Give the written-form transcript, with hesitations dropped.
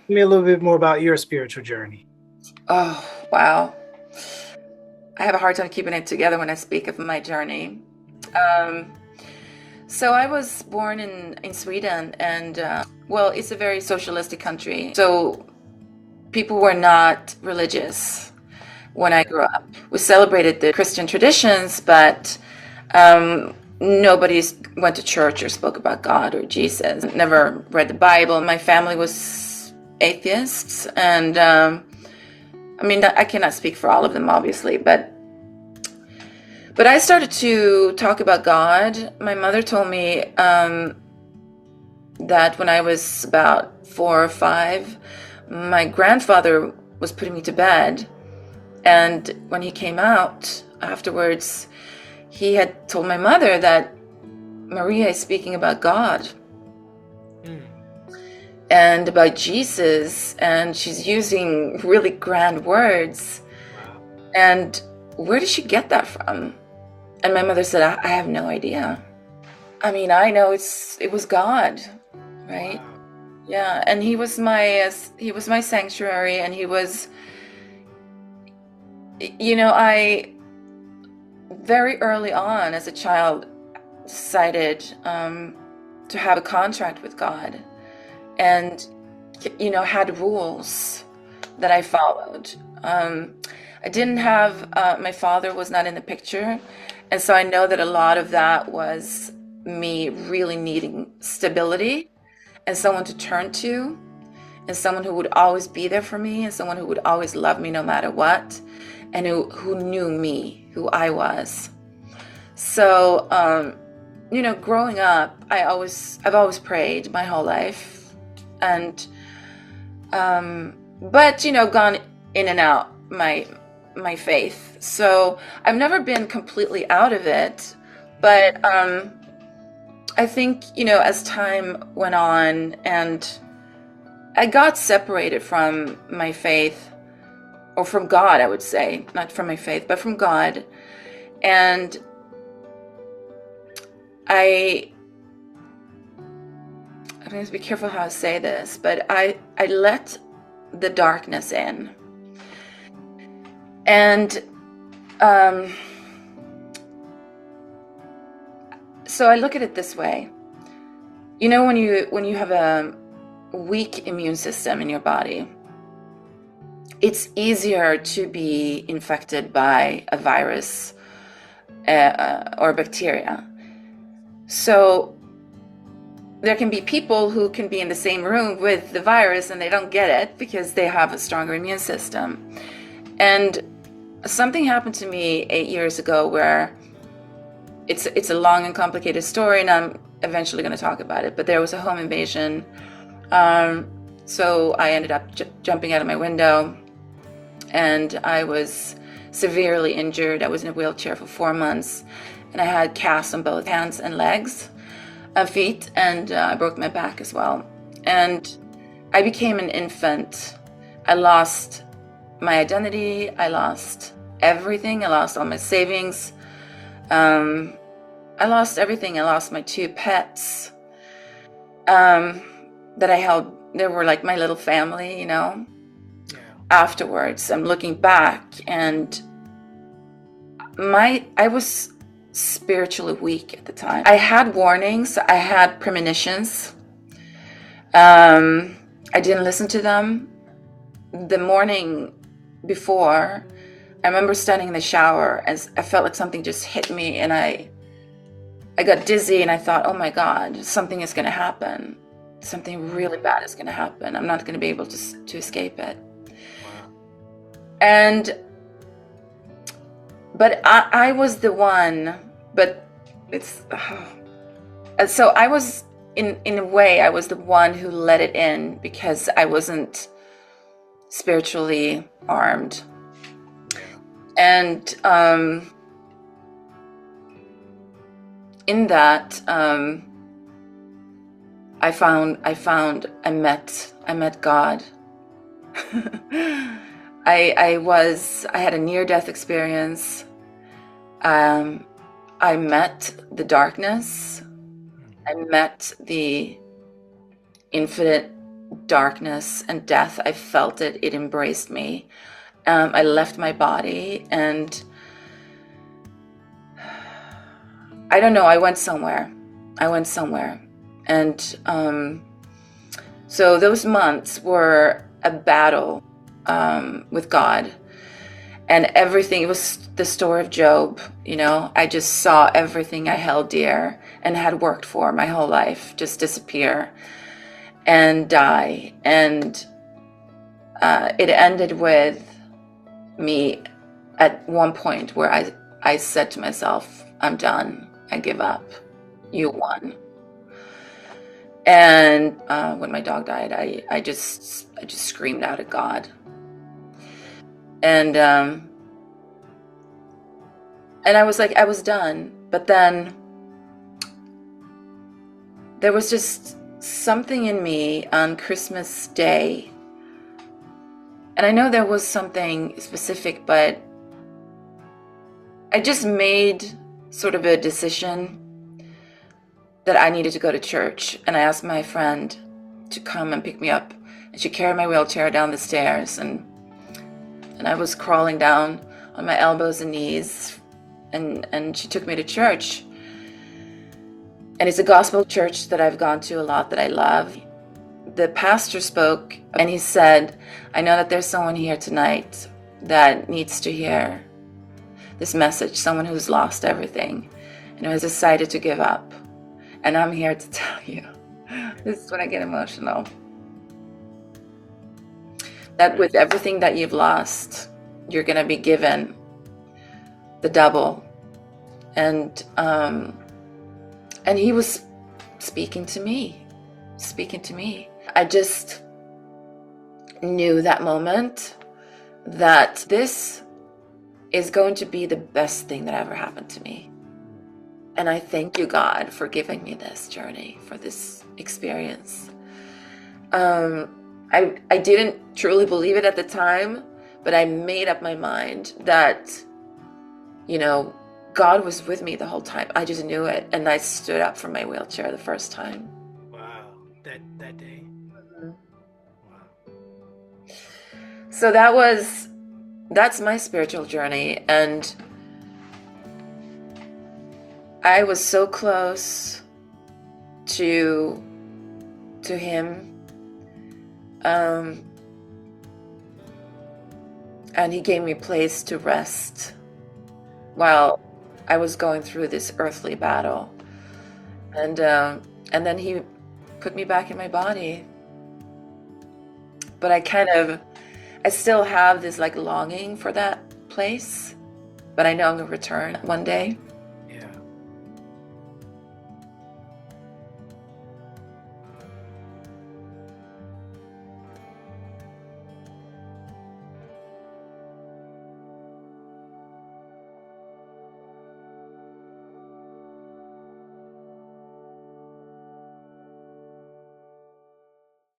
Tell me a little bit more about your spiritual journey. Oh, wow. I have a hard time keeping it together when I speak of my journey. Um, so I was born in Sweden, and well, it's a very socialistic country. So people were not religious when I grew up. We celebrated the Christian traditions, but nobody's went to church or spoke about God or Jesus. Never read the Bible. My family was atheists, and I mean, I cannot speak for all of them, obviously, but I started to talk about God. My mother told me that when I was about 4 or 5, my grandfather was putting me to bed, and when he came out afterwards, he had told my mother that Maria is speaking about God Mm. and about Jesus, and she's using really grand words. Wow. And where did she get that from? And my mother said, I have no idea. I mean, I know it was God, right? Wow. Yeah, and he was my sanctuary, and he was, I very early on as a child decided to have a contract with God, and had rules that I followed. I didn't have my father was not in the picture, and so I know that a lot of that was me really needing stability and someone to turn to, and someone who would always be there for me, and someone who would always love me no matter what, and who knew me, who I was. So, growing up, I've always prayed my whole life, and but gone in and out my faith. So I've never been completely out of it, but I think as time went on and I got separated from my faith, or from God, I would say, not from my faith, but from God, and I I'm going to be careful how I say this, but I let the darkness in. And um, so I look at it this way. When you have a weak immune system in your body, it's easier to be infected by a virus or bacteria. So there can be people who can be in the same room with the virus and they don't get it because they have a stronger immune system. And something happened to me 8 years ago where it's a long and complicated story, and I'm eventually going to talk about it. But there was a home invasion, so I ended up jumping out of my window, and I was severely injured. I was in a wheelchair for 4 months, and I had casts on both hands and legs, feet, and I broke my back as well. And I became an infant. I lost my identity. I lost everything. I lost all my savings. I lost everything. I lost my 2 pets that I held. They were like my little family. Yeah. Afterwards, I'm looking back, and I was spiritually weak at the time. I had warnings. I had premonitions. I didn't listen to them. The morning before, I remember standing in the shower as I felt like something just hit me, and I got dizzy, and I thought, oh my God, something is going to happen. Something really bad is going to happen. I'm not going to be able to escape it. Wow. And but I was the one. But it's so I was in a way I was the one who let it in because I wasn't spiritually armed. And in that, I met God. I had a near-death experience. I met the darkness. I met the infinite darkness and death. I felt it. It embraced me. I left my body, and I don't know, I went somewhere. And so those months were a battle with God. And everything, it was the story of Job, I just saw everything I held dear and had worked for my whole life just disappear and die. And it ended with me at one point where I said to myself, I'm done. I give up. You won. And when my dog died, I just screamed out at God. And I was like, I was done. But then there was just something in me on Christmas Day. And I know there was something specific, but I just made sort of a decision that I needed to go to church. And I asked my friend to come and pick me up. And she carried my wheelchair down the stairs. And I was crawling down on my elbows and knees. And she took me to church. And it's a gospel church that I've gone to a lot that I love. The pastor spoke and he said, I know that there's someone here tonight that needs to hear this message, someone who's lost everything and who has decided to give up. And I'm here to tell you, this is when I get emotional, that with everything that you've lost, you're going to be given the double. And he was speaking to me. I just knew that moment that this is going to be the best thing that ever happened to me. And I thank you, God, for giving me this journey, for this experience. I didn't truly believe it at the time, but I made up my mind that, God was with me the whole time. I just knew it. And I stood up from my wheelchair the first time. Wow. That day. Mm-hmm. Wow. So that's my spiritual journey. And I was so close to him. And he gave me a place to rest while I was going through this earthly battle. And then he put me back in my body. But I still have this longing for that place, but I know I'm going to return one day.